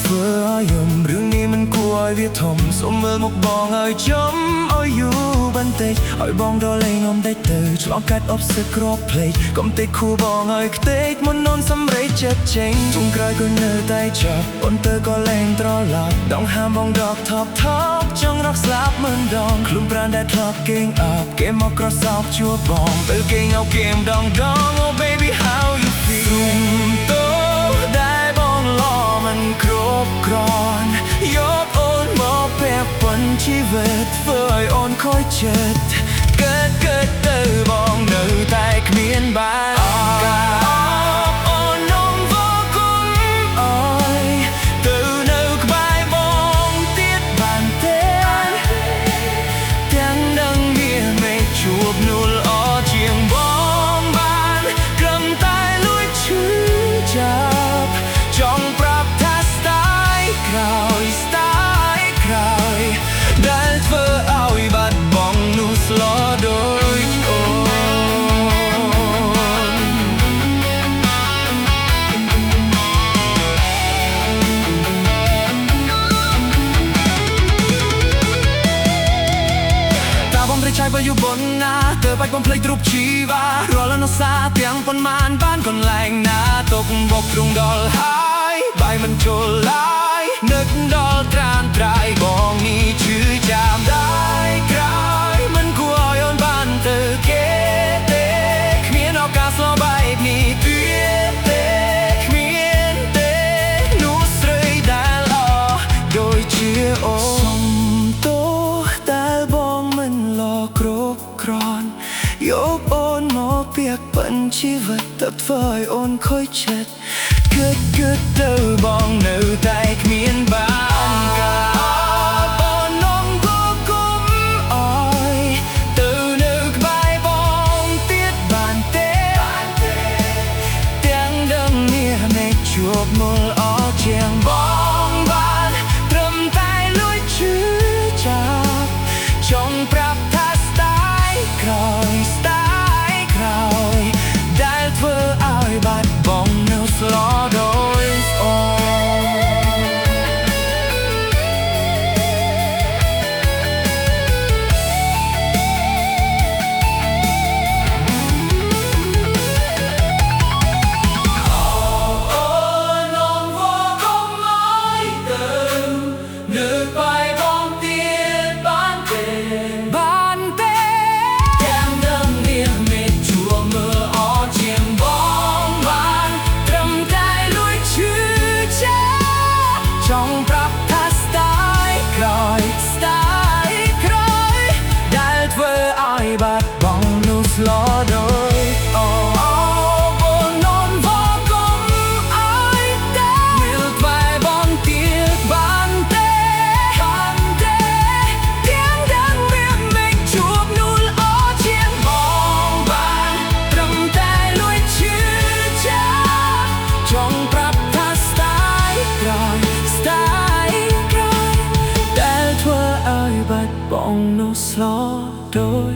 ធ្វើឲ្យយំរឿងនេះមិនគួរឲ្យវាធំសូមមើលមកបងឲ្យចំឲ្យយូរបន្តិចឲ្យបងរលែងងំតិចទៅឆ្លងកាត់អបសើក្របភ្លេចកុំតិចខួបងឲ្យខ្ទេចមុននន់សម្រេចចិត្តចេញជុំក្រោយក៏នៅតែចាប់អូនទៅក៏លែងត្រឡប់ដងហាមបងដកថប់ចង់រកស្លាប់មិនដងខ្លួនប្រាណដែលធ្លាប់គេងអប់គេមកក្រសោបជួបបងពេលគេងเอาเกมដង Oh baby how you feel សុំទោសដែលបងឡมันគ្រប់គ្រាន់យកអូនមកពាក់ព័ន្ធជីវិតធ្វើឲ្យអូនខូចចិត្តកើតទៅបងនៅតែគ្មានបានchạy vào yêu bốn na từ bạch bom play trục chi va rồi là nó xa tiếng con man ban còn lành na tục bọc rung đòn hai bài mình trôi lại nước đòn tràn trải bong ni chữ chạm đai cry mình cua yon ban từ kế tế miền áo cá sấu bài ni tuyết tế miền tế nụ sưởi đã lo đôi chia ôយកអូនមកពាក់ព័ន្ធជីវិតទៅធ្វើឲ្យអូនខូចចិត្តគិតទៅបងនៅតែគ្មានបានការអូននំក៏គុំអើយទៅនៅក្បែរបងទៀតបានទេទាំងដឹងនេះមេឃជួបមុលអស់ជាងបងបានត្រឹមតែលួចឈឺចាប់ចង់ប្រាប់ថាស្ដាយក្រោយbong nó xóa đôi